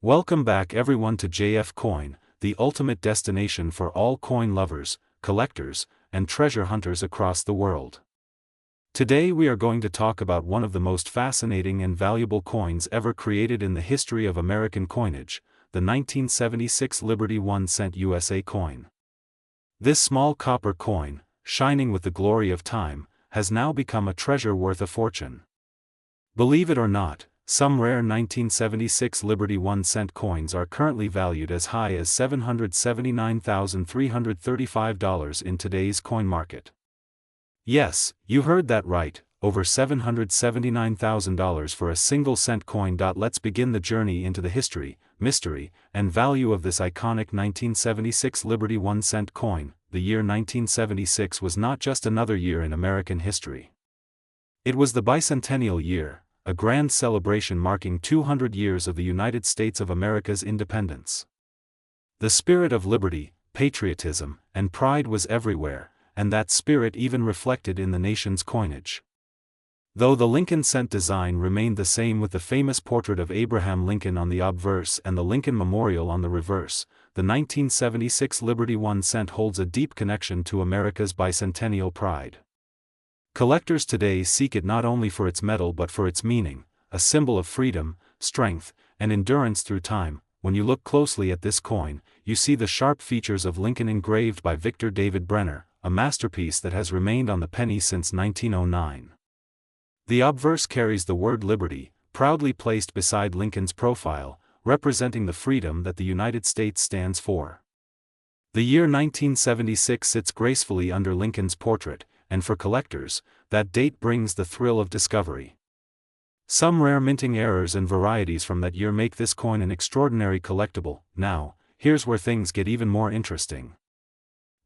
Welcome back everyone to JF Coin, the ultimate destination for all coin lovers, collectors, and treasure hunters across the world. Today we are going to talk about one of the most fascinating and valuable coins ever created in the history of American coinage, the 1976 Liberty 1 cent USA coin. This small copper coin, shining with the glory of time, has now become a treasure worth a fortune. Believe it or not, some rare 1976 Liberty 1 cent coins are currently valued as high as $779,335 in today's coin market. Yes, you heard that right, over $779,000 for a single cent coin. Let's begin the journey into the history, mystery, and value of this iconic 1976 Liberty 1 cent coin. The year 1976 was not just another year in American history. It was the bicentennial year, a grand celebration marking 200 years of the United States of America's independence. The spirit of liberty, patriotism, and pride was everywhere, and that spirit even reflected in the nation's coinage. Though the Lincoln cent design remained the same with the famous portrait of Abraham Lincoln on the obverse and the Lincoln Memorial on the reverse, the 1976 Liberty 1 cent holds a deep connection to America's bicentennial pride. Collectors today seek it not only for its metal but for its meaning, a symbol of freedom, strength, and endurance through time. When you look closely at this coin, you see the sharp features of Lincoln engraved by Victor David Brenner, a masterpiece that has remained on the penny since 1909. The obverse carries the word liberty, proudly placed beside Lincoln's profile, representing the freedom that the United States stands for. The year 1976 sits gracefully under Lincoln's portrait, and for collectors, that date brings the thrill of discovery. Some rare minting errors and varieties from that year make this coin an extraordinary collectible. Now, here's where things get even more interesting.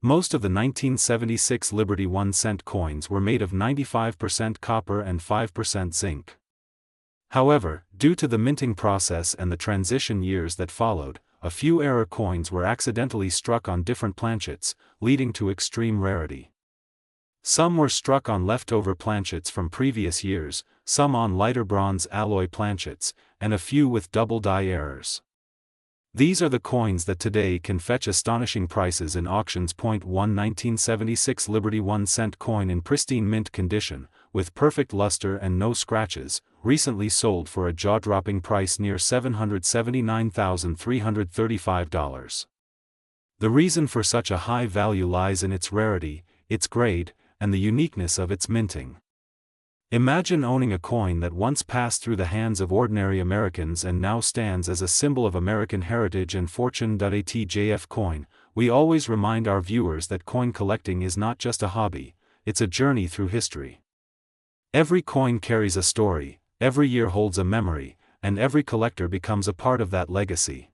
Most of the 1976 Liberty 1 cent coins were made of 95% copper and 5% zinc. However, due to the minting process and the transition years that followed, a few error coins were accidentally struck on different planchets, leading to extreme rarity. Some were struck on leftover planchets from previous years, some on lighter bronze alloy planchets, and a few with double die errors. These are the coins that today can fetch astonishing prices in auctions. 1976 Liberty 1 cent coin in pristine mint condition, with perfect luster and no scratches, recently sold for a jaw-dropping price near $779,335. The reason for such a high value lies in its rarity, its grade, and the uniqueness of its minting. Imagine owning a coin that once passed through the hands of ordinary Americans and now stands as a symbol of American heritage and fortune. At JF Coin, we always remind our viewers that coin collecting is not just a hobby, it's a journey through history. Every coin carries a story, every year holds a memory, and every collector becomes a part of that legacy.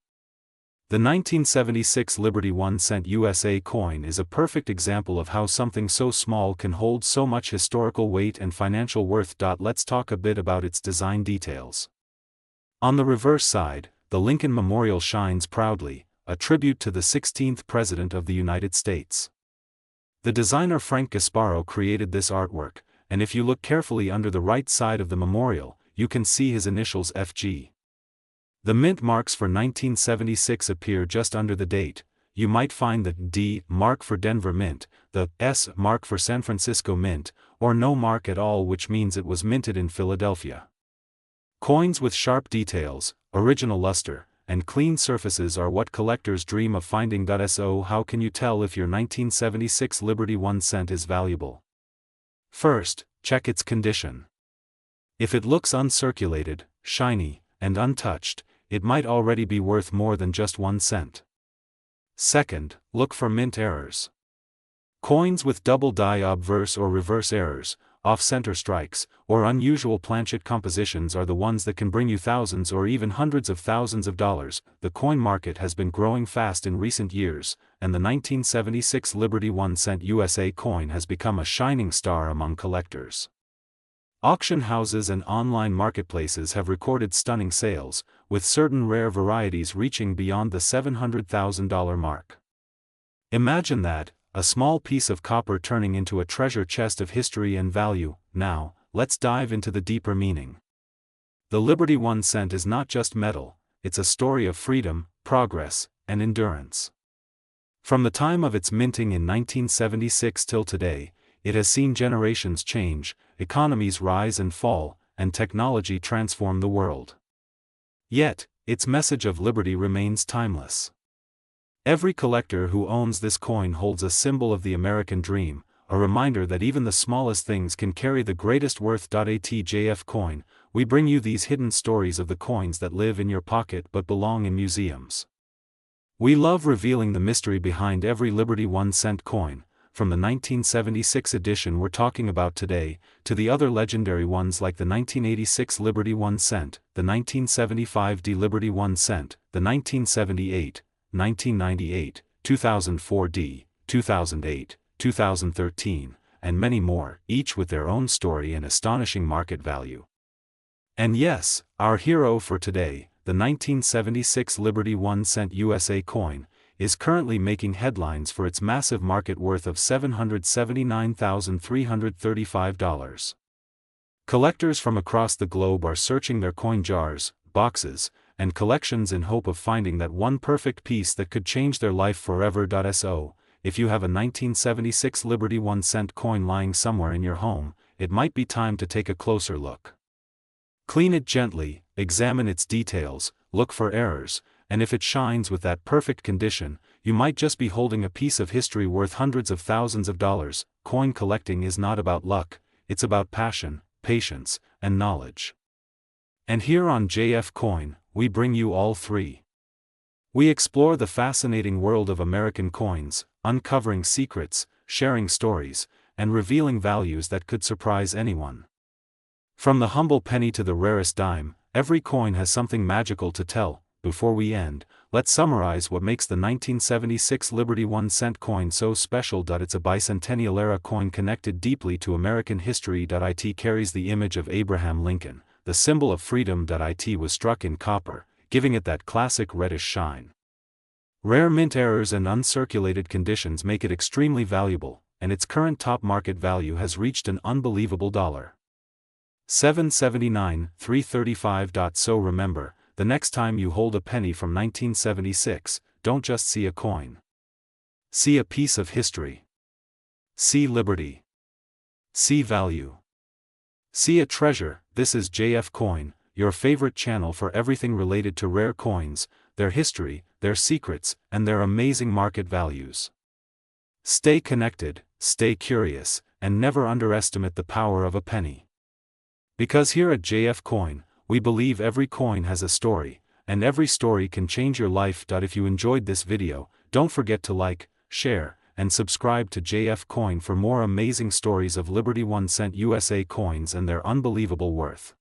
The 1976 Liberty 1 cent USA coin is a perfect example of how something so small can hold so much historical weight and financial worth. Let's talk a bit about its design details. On the reverse side, the Lincoln Memorial shines proudly, a tribute to the 16th President of the United States. The designer Frank Gasparo created this artwork, and if you look carefully under the right side of the memorial, you can see his initials FG. The mint marks for 1976 appear just under the date. You might find the D mark for Denver Mint, the S mark for San Francisco Mint, or no mark at all, which means it was minted in Philadelphia. Coins with sharp details, original luster, and clean surfaces are what collectors dream of finding. So how can you tell if your 1976 Liberty 1 cent is valuable? First, check its condition. If it looks uncirculated, shiny, and untouched, it might already be worth more than just 1 cent. Second, look for mint errors. Coins with double die obverse or reverse errors, off-center strikes, or unusual planchet compositions are the ones that can bring you thousands or even hundreds of thousands of dollars. The coin market has been growing fast in recent years, and the 1976 Liberty 1 cent USA coin has become a shining star among collectors. Auction houses and online marketplaces have recorded stunning sales, with certain rare varieties reaching beyond the $700,000 mark. Imagine that, a small piece of copper turning into a treasure chest of history and value. Now, let's dive into the deeper meaning. The Liberty 1 cent is not just metal, it's a story of freedom, progress, and endurance. From the time of its minting in 1976 till today, it has seen generations change, economies rise and fall, and technology transform the world. Yet, its message of liberty remains timeless. Every collector who owns this coin holds a symbol of the American dream, a reminder that even the smallest things can carry the greatest worth. At JF Coin, we bring you these hidden stories of the coins that live in your pocket but belong in museums. We love revealing the mystery behind every Liberty 1-cent coin, from the 1976 edition we're talking about today, to the other legendary ones like the 1986 Liberty 1 cent, the 1975 D Liberty 1 cent, the 1978, 1998, 2004 D, 2008, 2013, and many more, each with their own story and astonishing market value. And yes, our hero for today, the 1976 Liberty 1 cent USA coin, is currently making headlines for its massive market worth of $779,335. Collectors from across the globe are searching their coin jars, boxes, and collections in hope of finding that one perfect piece that could change their life forever. So, if you have a 1976 Liberty 1 cent coin lying somewhere in your home, it might be time to take a closer look. Clean it gently, examine its details, look for errors, and if it shines with that perfect condition, you might just be holding a piece of history worth hundreds of thousands of dollars. Coin collecting is not about luck, it's about passion, patience, and knowledge. And here on JF Coin, we bring you all three. We explore the fascinating world of American coins, uncovering secrets, sharing stories, and revealing values that could surprise anyone. From the humble penny to the rarest dime, every coin has something magical to tell. Before we end, let's summarize what makes the 1976 Liberty 1 cent coin so special. It's a bicentennial era coin connected deeply to American history. It carries the image of Abraham Lincoln, the symbol of freedom. It was struck in copper, giving it that classic reddish shine. Rare mint errors and uncirculated conditions make it extremely valuable, and its current top market value has reached an unbelievable $779,335. So remember, the next time you hold a penny from 1976, don't just see a coin. See a piece of history. See liberty. See value. See a treasure. This is JF Coin, your favorite channel for everything related to rare coins, their history, their secrets, and their amazing market values. Stay connected, stay curious, and never underestimate the power of a penny. Because here at JF Coin, we believe every coin has a story, and every story can change your life. If you enjoyed this video, don't forget to like, share, and subscribe to JF Coin for more amazing stories of Liberty 1 cent USA coins and their unbelievable worth.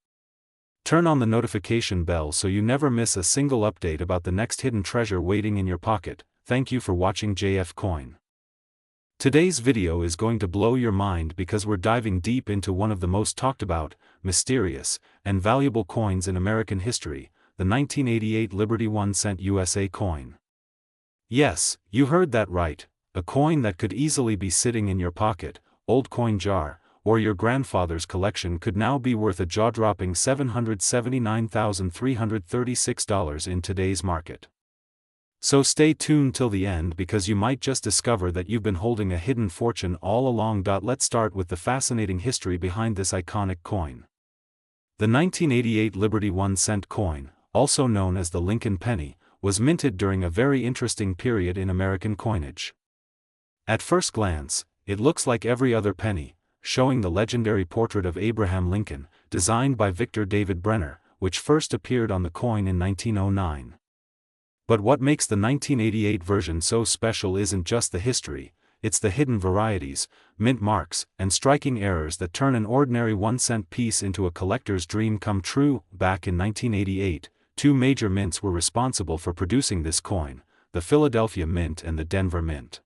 Turn on the notification bell so you never miss a single update about the next hidden treasure waiting in your pocket. Thank you for watching JF Coin. Today's video is going to blow your mind because we're diving deep into one of the most talked about, mysterious, and valuable coins in American history, the 1988 Liberty 1 cent USA coin. Yes, you heard that right, a coin that could easily be sitting in your pocket, old coin jar, or your grandfather's collection could now be worth a jaw-dropping $779,336 in today's market. So stay tuned till the end because you might just discover that you've been holding a hidden fortune all along. Let's start with the fascinating history behind this iconic coin. The 1988 Liberty 1 cent coin, also known as the Lincoln penny, was minted during a very interesting period in American coinage. At first glance, it looks like every other penny, showing the legendary portrait of Abraham Lincoln, designed by Victor David Brenner, which first appeared on the coin in 1909. But what makes the 1988 version so special isn't just the history, it's the hidden varieties, mint marks, and striking errors that turn an ordinary 1-cent piece into a collector's dream come true. Back in 1988, two major mints were responsible for producing this coin, the Philadelphia Mint and the Denver Mint.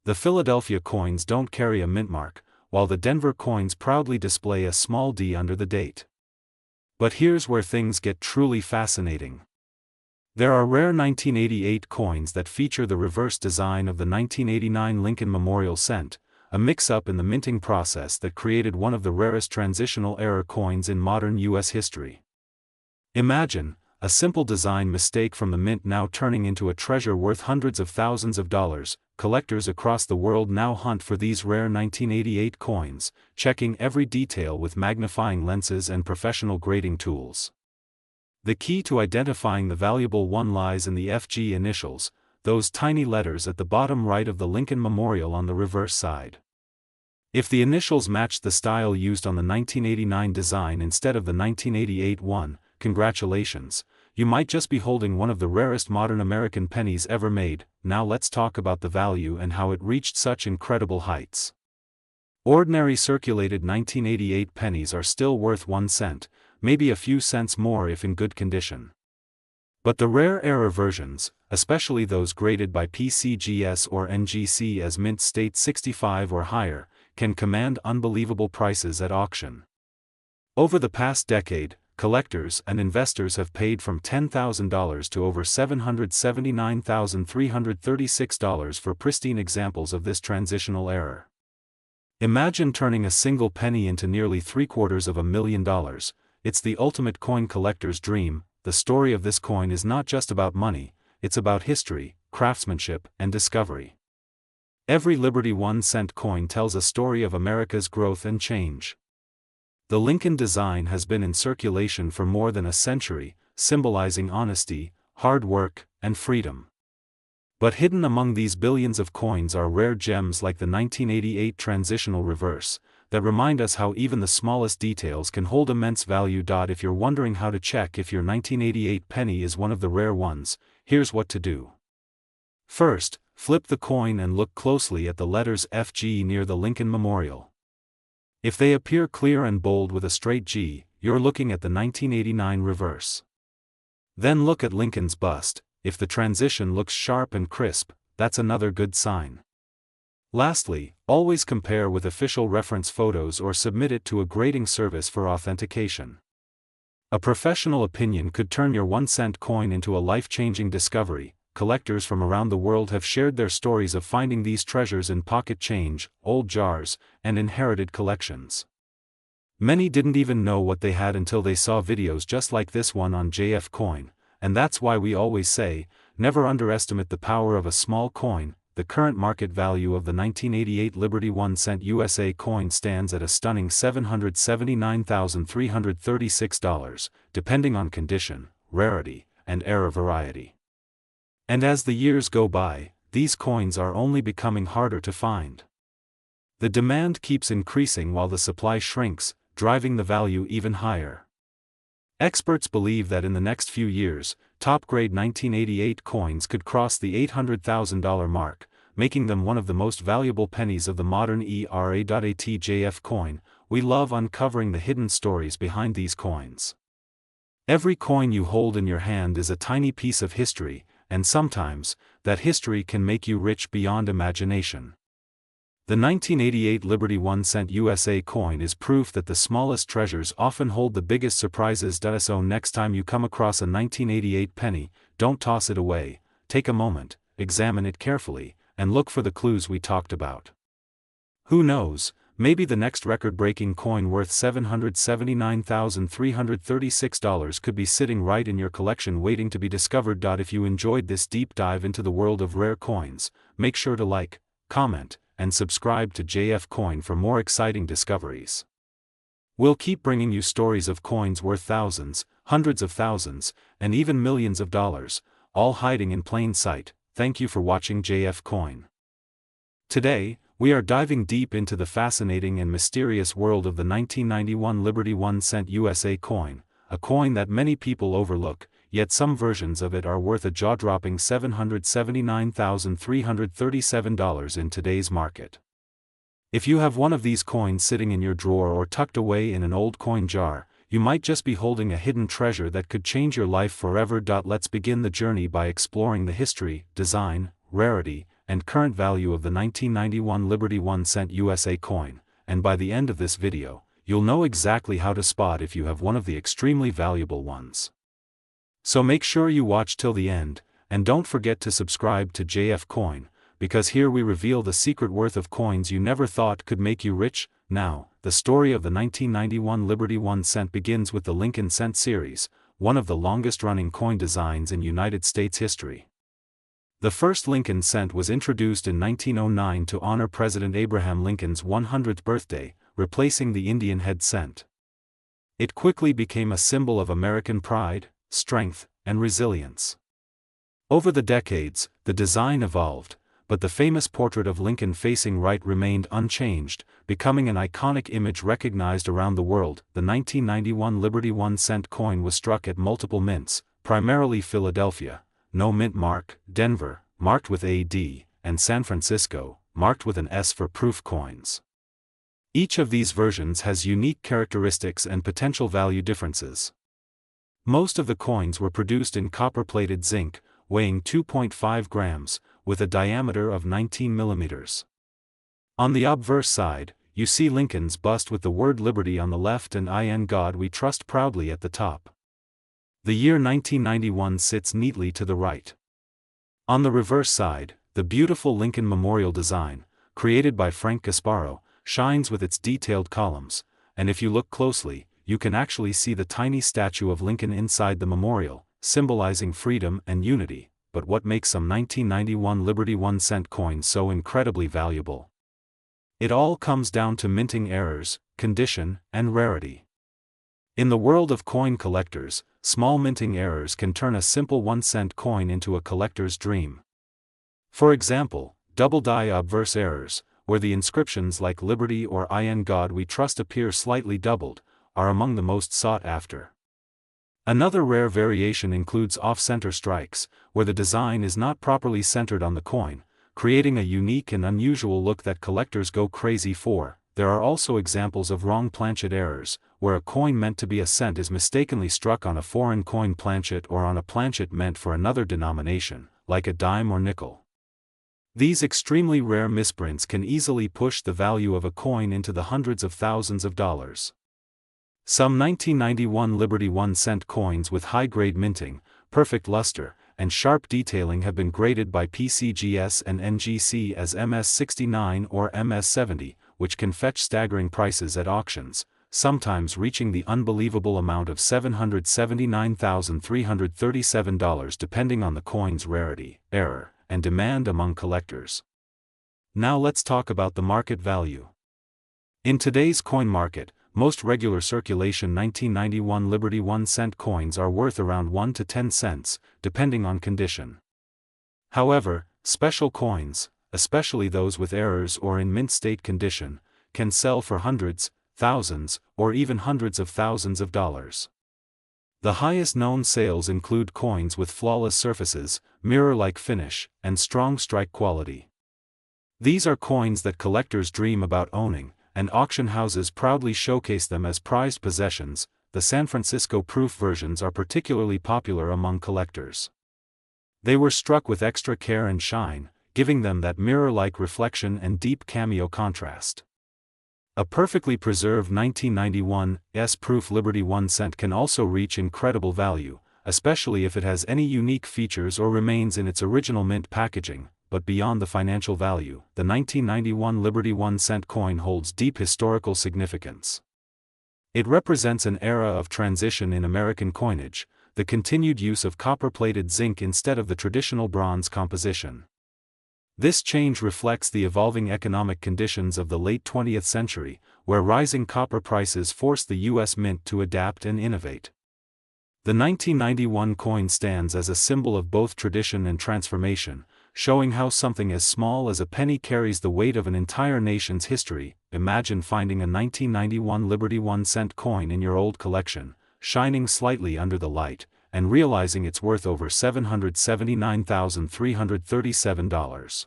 The Philadelphia coins don't carry a mint mark, while the Denver coins proudly display a small d under the date. But here's where things get truly fascinating. There are rare 1988 coins that feature the reverse design of the 1989 Lincoln Memorial Cent, a mix-up in the minting process that created one of the rarest transitional error coins in modern U.S. history. Imagine, a simple design mistake from the mint now turning into a treasure worth hundreds of thousands of dollars. Collectors across the world now hunt for these rare 1988 coins, checking every detail with magnifying lenses and professional grading tools. The key to identifying the valuable one lies in the FG initials, those tiny letters at the bottom right of the Lincoln Memorial on the reverse side. If the initials match the style used on the 1989 design instead of the 1988 one, congratulations, you might just be holding one of the rarest modern American pennies ever made. Now let's talk about the value and how it reached such incredible heights. Ordinary circulated 1988 pennies are still worth 1 cent, maybe a few cents more if in good condition. But the rare era versions, especially those graded by PCGS or NGC as mint state 65 or higher, can command unbelievable prices at auction. Over the past decade, collectors and investors have paid from $10,000 to over $779,336 for pristine examples of this transitional era. Imagine turning a single penny into nearly $750,000. It's the ultimate coin collector's dream. The story of this coin is not just about money, it's about history, craftsmanship, and discovery. Every Liberty 1 cent coin tells a story of America's growth and change. The Lincoln design has been in circulation for more than a century, symbolizing honesty, hard work, and freedom. But hidden among these billions of coins are rare gems like the 1988 transitional reverse, that remind us how even the smallest details can hold immense value. If you're wondering how to check if your 1988 penny is one of the rare ones, here's what to do. First, flip the coin and look closely at the letters FG near the Lincoln Memorial. If they appear clear and bold with a straight G, you're looking at the 1989 reverse. Then look at Lincoln's bust. If the transition looks sharp and crisp, that's another good sign. Lastly, always compare with official reference photos or submit it to a grading service for authentication. A professional opinion could turn your 1 cent coin into a life-changing discovery. Collectors from around the world have shared their stories of finding these treasures in pocket change, old jars, and inherited collections. Many didn't even know what they had until they saw videos just like this one on JF Coin, and that's why we always say, never underestimate the power of a small coin. The current market value of the 1988 Liberty 1 cent USA coin stands at a stunning $779,336, depending on condition, rarity, and era variety. And as the years go by, these coins are only becoming harder to find. The demand keeps increasing while the supply shrinks, driving the value even higher. Experts believe that in the next few years, top-grade 1988 coins could cross the $800,000 mark, making them one of the most valuable pennies of the modern era. At JF Coin, we love uncovering the hidden stories behind these coins. Every coin you hold in your hand is a tiny piece of history, and sometimes, that history can make you rich beyond imagination. The 1988 Liberty 1 cent USA coin is proof that the smallest treasures often hold the biggest surprises. So next time you come across a 1988 penny, don't toss it away, take a moment, examine it carefully, and look for the clues we talked about. Who knows, maybe the next record-breaking coin worth $779,336 could be sitting right in your collection waiting to be discovered. If you enjoyed this deep dive into the world of rare coins, make sure to like, comment, and subscribe to JF Coin for more exciting discoveries. We'll keep bringing you stories of coins worth thousands, hundreds of thousands, and even millions of dollars, all hiding in plain sight. Thank you for watching JF Coin. Today, we are diving deep into the fascinating and mysterious world of the 1991 Liberty 1 cent USA coin, a coin that many people overlook, yet some versions of it are worth a jaw-dropping $779,337 in today's market. If you have one of these coins sitting in your drawer or tucked away in an old coin jar, you might just be holding a hidden treasure that could change your life forever. Let's begin the journey by exploring the history, design, rarity, and current value of the 1991 Liberty 1 cent USA coin, and by the end of this video, you'll know exactly how to spot if you have one of the extremely valuable ones. So make sure you watch till the end, and don't forget to subscribe to JF Coin, because here we reveal the secret worth of coins you never thought could make you rich. Now, the story of the 1991 Liberty 1 cent begins with the Lincoln Cent series, one of the longest-running coin designs in United States history. The first Lincoln cent was introduced in 1909 to honor President Abraham Lincoln's 100th birthday, replacing the Indian head cent. It quickly became a symbol of American pride, strength, and resilience. Over the decades, the design evolved, but the famous portrait of Lincoln facing right remained unchanged, becoming an iconic image recognized around the world. The 1991 Liberty 1-cent coin was struck at multiple mints, primarily Philadelphia, no mint mark, Denver, marked with AD, and San Francisco, marked with an S for proof coins. Each of these versions has unique characteristics and potential value differences. Most of the coins were produced in copper-plated zinc, weighing 2.5 grams, with a diameter of 19 millimeters. On the obverse side, you see Lincoln's bust with the word Liberty on the left and "In God We Trust" proudly at the top. The year 1991 sits neatly to the right. On the reverse side, the beautiful Lincoln Memorial design, created by Frank Gasparo, shines with its detailed columns, and if you look closely, you can actually see the tiny statue of Lincoln inside the memorial, symbolizing freedom and unity. But what makes some 1991 Liberty 1-cent coins so incredibly valuable? It all comes down to minting errors, condition, and rarity. In the world of coin collectors, small minting errors can turn a simple 1-cent coin into a collector's dream. For example, double-die obverse errors, where the inscriptions like Liberty or "In God We Trust" appear slightly doubled, are among the most sought after. Another rare variation includes off-center strikes, where the design is not properly centered on the coin, creating a unique and unusual look that collectors go crazy for. There are also examples of wrong planchet errors, where a coin meant to be a cent is mistakenly struck on a foreign coin planchet or on a planchet meant for another denomination, like a dime or nickel. These extremely rare misprints can easily push the value of a coin into the hundreds of thousands of dollars. Some 1991 Liberty 1-cent coins with high-grade minting, perfect luster, and sharp detailing have been graded by PCGS and NGC as MS69 or MS70, which can fetch staggering prices at auctions, sometimes reaching the unbelievable amount of $779,337 depending on the coin's rarity, error, and demand among collectors. Now let's talk about the market value. In today's coin market, most regular circulation 1991 Liberty 1-cent coins are worth around 1 to 10 cents, depending on condition. However, special coins, especially those with errors or in mint state condition, can sell for hundreds, thousands, or even hundreds of thousands of dollars. The highest known sales include coins with flawless surfaces, mirror-like finish, and strong strike quality. These are coins that collectors dream about owning, and auction houses proudly showcase them as prized possessions. The San Francisco proof versions are particularly popular among collectors. They were struck with extra care and shine, giving them that mirror-like reflection and deep cameo contrast. A perfectly preserved 1991 S-proof Liberty 1-cent can also reach incredible value, especially if it has any unique features or remains in its original mint packaging. But beyond the financial value, the 1991 Liberty 1-cent coin holds deep historical significance. It represents an era of transition in American coinage, the continued use of copper-plated zinc instead of the traditional bronze composition. This change reflects the evolving economic conditions of the late 20th century, where rising copper prices forced the U.S. Mint to adapt and innovate. The 1991 coin stands as a symbol of both tradition and transformation, showing how something as small as a penny carries the weight of an entire nation's history. Imagine finding a 1991 Liberty 1-cent coin in your old collection, shining slightly under the light, and realizing it's worth over $779,337.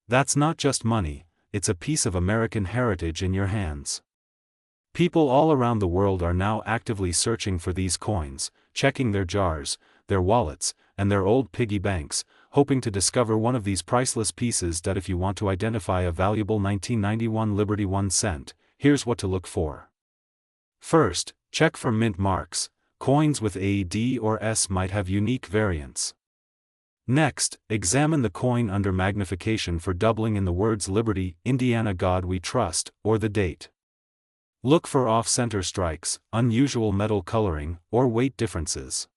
That's not just money, it's a piece of American heritage in your hands. People all around the world are now actively searching for these coins, checking their jars, their wallets, and their old piggy banks, hoping to discover one of these priceless pieces. If you want to identify a valuable 1991 Liberty 1-cent, here's what to look for. First, check for mint marks. Coins with AD or S might have unique variants. Next, examine the coin under magnification for doubling in the words Liberty, Indiana God We Trust, or the date. Look for off-center strikes, unusual metal coloring, or weight differences.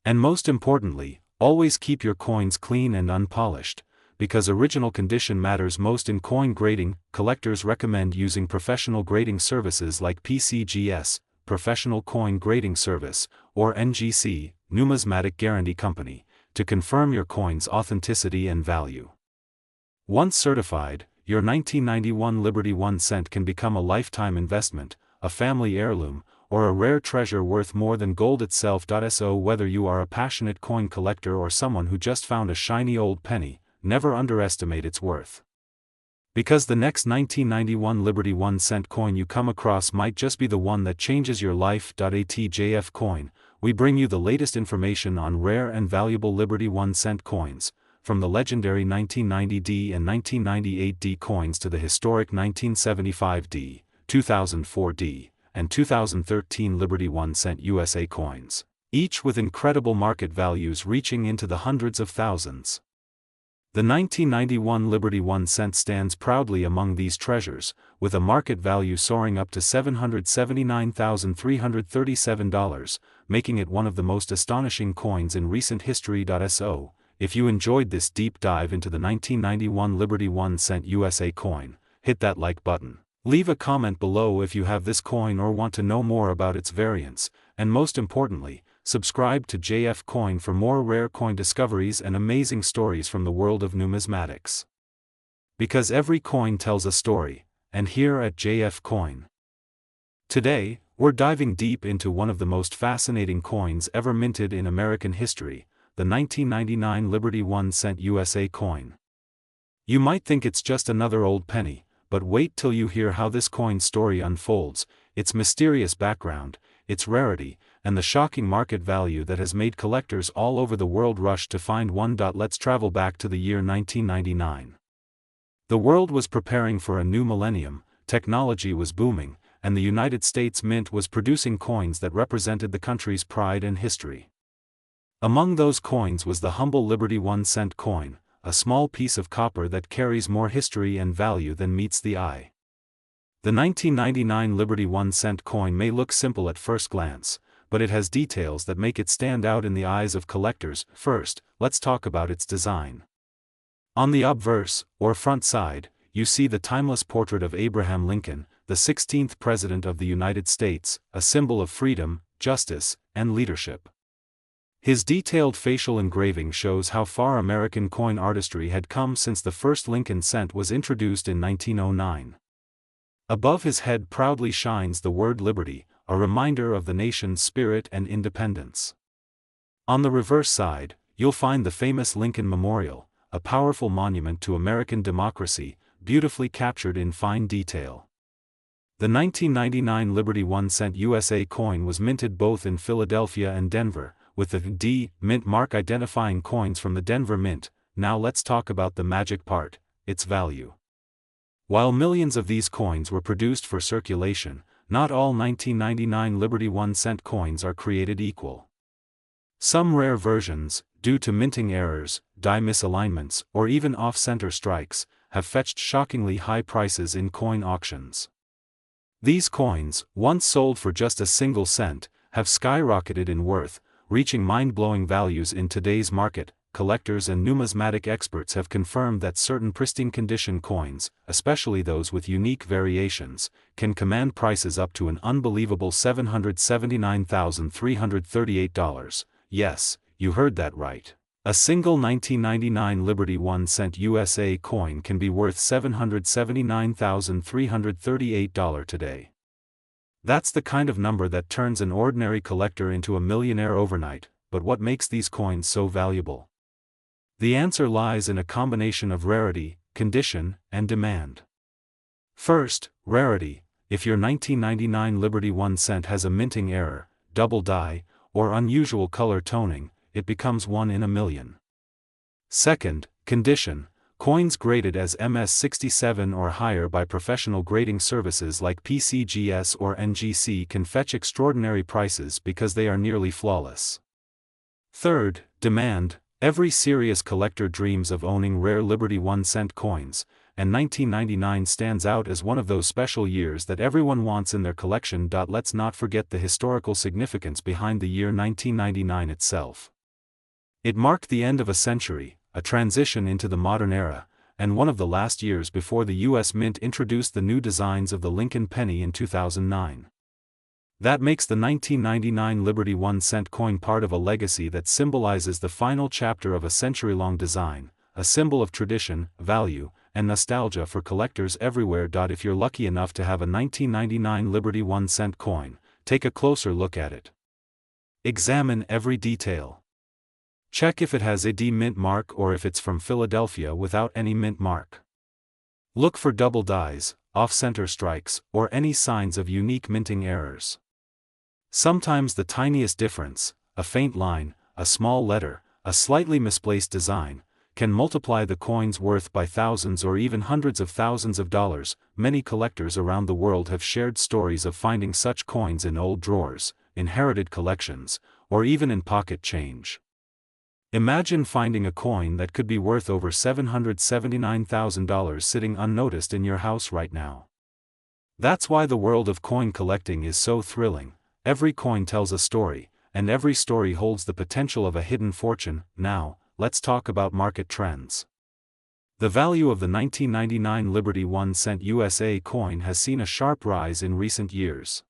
And most importantly, always keep your coins clean and unpolished, because original condition matters most in coin grading. Collectors recommend using professional grading services like PCGS, Professional Coin Grading Service, or NGC, Numismatic Guarantee Company, to confirm your coin's authenticity and value. Once certified, your 1991 Liberty 1 cent can become a lifetime investment, a family heirloom, or a rare treasure worth more than gold itself. So whether you are a passionate coin collector or someone who just found a shiny old penny, never underestimate its worth. Because the next 1991 Liberty 1 cent coin you come across might just be the one that changes your life. At JF Coin, we bring you the latest information on rare and valuable Liberty 1 cent coins, from the legendary 1990D and 1998D coins to the historic 1975D, 2004D, and 2013 Liberty 1 cent USA coins, each with incredible market values reaching into the hundreds of thousands. The 1991 Liberty 1 cent stands proudly among these treasures, with a market value soaring up to $779,337, making it one of the most astonishing coins in recent history. So, if you enjoyed this deep dive into the 1991 Liberty 1 cent USA coin, hit that like button. Leave a comment below if you have this coin or want to know more about its variants, and most importantly, subscribe to JF Coin for more rare coin discoveries and amazing stories from the world of numismatics. Because every coin tells a story, and here at JF Coin. Today, we're diving deep into one of the most fascinating coins ever minted in American history, the 1999 Liberty 1 cent USA coin. You might think it's just another old penny, but wait till you hear how this coin's story unfolds, its mysterious background, its rarity, and the shocking market value that has made collectors all over the world rush to find one. Let's travel back to the year 1999. The world was preparing for a new millennium, technology was booming, and the United States Mint was producing coins that represented the country's pride and history. Among those coins was the humble Liberty 1 cent coin, a small piece of copper that carries more history and value than meets the eye. The 1999 Liberty 1 cent coin may look simple at first glance, but it has details that make it stand out in the eyes of collectors. First, let's talk about its design. On the obverse, or front side, you see the timeless portrait of Abraham Lincoln, the 16th President of the United States, a symbol of freedom, justice, and leadership. His detailed facial engraving shows how far American coin artistry had come since the first Lincoln cent was introduced in 1909. Above his head proudly shines the word Liberty, a reminder of the nation's spirit and independence. On the reverse side, you'll find the famous Lincoln Memorial, a powerful monument to American democracy, beautifully captured in fine detail. The 1999 Liberty 1 cent USA coin was minted both in Philadelphia and Denver, with the D Mint mark identifying coins from the Denver Mint. Now let's talk about the magic part, its value. While millions of these coins were produced for circulation, not all 1999 Liberty 1 cent coins are created equal. Some rare versions, due to minting errors, die misalignments, or even off-center strikes, have fetched shockingly high prices in coin auctions. These coins, once sold for just a single cent, have skyrocketed in worth, reaching mind-blowing values in today's market. Collectors and numismatic experts have confirmed that certain pristine condition coins, especially those with unique variations, can command prices up to an unbelievable $779,338. Yes, you heard that right. A single 1999 Liberty 1 cent USA coin can be worth $779,338 today. That's the kind of number that turns an ordinary collector into a millionaire overnight. But what makes these coins so valuable? The answer lies in a combination of rarity, condition, and demand. First, rarity. If your 1999 Liberty 1 cent has a minting error, double die, or unusual color toning, it becomes 1 in a million. Second, condition. Coins graded as MS67 or higher by professional grading services like PCGS or NGC can fetch extraordinary prices because they are nearly flawless. Third, demand. Every serious collector dreams of owning rare Liberty 1 cent coins, and 1999 stands out as one of those special years that everyone wants in their collection. Let's not forget the historical significance behind the year 1999 itself. It marked the end of a century, a transition into the modern era, and one of the last years before the U.S. Mint introduced the new designs of the Lincoln penny in 2009. That makes the 1999 Liberty 1-cent coin part of a legacy that symbolizes the final chapter of a century-long design, a symbol of tradition, value, and nostalgia for collectors everywhere. If you're lucky enough to have a 1999 Liberty 1-cent coin, take a closer look at it. Examine every detail. Check if it has a D mint mark or if it's from Philadelphia without any mint mark. Look for double dies, off-center strikes, or any signs of unique minting errors. Sometimes the tiniest difference, a faint line, a small letter, a slightly misplaced design, can multiply the coin's worth by thousands or even hundreds of thousands of dollars. Many collectors around the world have shared stories of finding such coins in old drawers, inherited collections, or even in pocket change. Imagine finding a coin that could be worth over $779,000 sitting unnoticed in your house right now. That's why the world of coin collecting is so thrilling. Every coin tells a story, and every story holds the potential of a hidden fortune. Now, let's talk about market trends. The value of the 1999 Liberty 1-cent USA coin has seen a sharp rise in recent years.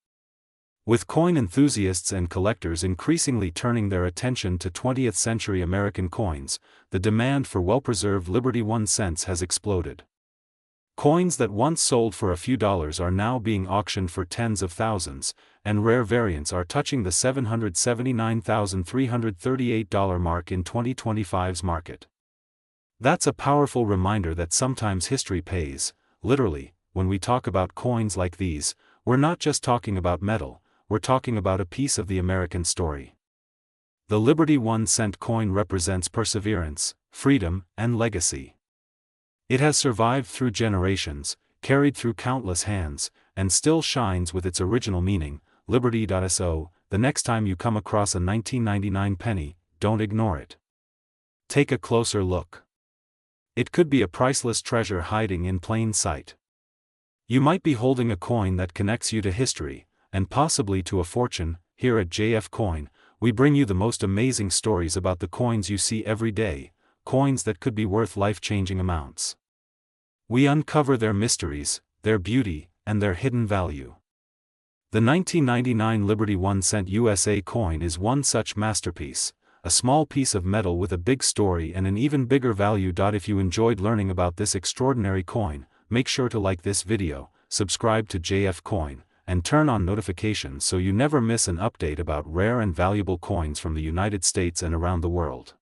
With coin enthusiasts and collectors increasingly turning their attention to 20th-century American coins, the demand for well-preserved Liberty 1 cents has exploded. Coins that once sold for a few dollars are now being auctioned for tens of thousands, and rare variants are touching the $779,338 mark in 2025's market. That's a powerful reminder that sometimes history pays. Literally, when we talk about coins like these, we're not just talking about metal, we're talking about a piece of the American story. The Liberty 1-cent coin represents perseverance, freedom, and legacy. It has survived through generations, carried through countless hands, and still shines with its original meaning. Liberty.so, the next time you come across a 1999 penny, don't ignore it. Take a closer look. It could be a priceless treasure hiding in plain sight. You might be holding a coin that connects you to history, and possibly to a fortune. Here at JF Coin, we bring you the most amazing stories about the coins you see every day, coins that could be worth life-changing amounts. We uncover their mysteries, their beauty, and their hidden value. The 1999 Liberty 1-cent USA coin is one such masterpiece, a small piece of metal with a big story and an even bigger value. If you enjoyed learning about this extraordinary coin, make sure to like this video, subscribe to JF Coin, and turn on notifications so you never miss an update about rare and valuable coins from the United States and around the world.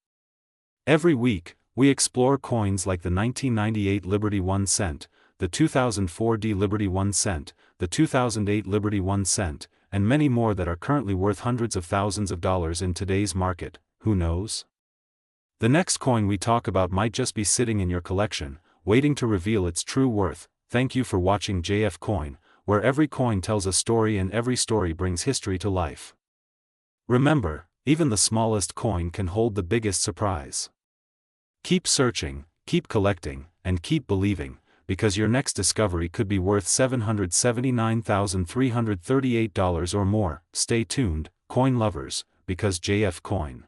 Every week, we explore coins like the 1998 Liberty 1 cent, the 2004 D Liberty 1 cent, the 2008 Liberty 1 cent, and many more that are currently worth hundreds of thousands of dollars in today's market. Who knows? The next coin we talk about might just be sitting in your collection, waiting to reveal its true worth. Thank you for watching JF Coin, where every coin tells a story and every story brings history to life. Remember, even the smallest coin can hold the biggest surprise. Keep searching, keep collecting, and keep believing, because your next discovery could be worth $779,338 or more. Stay tuned, coin lovers, because JF Coin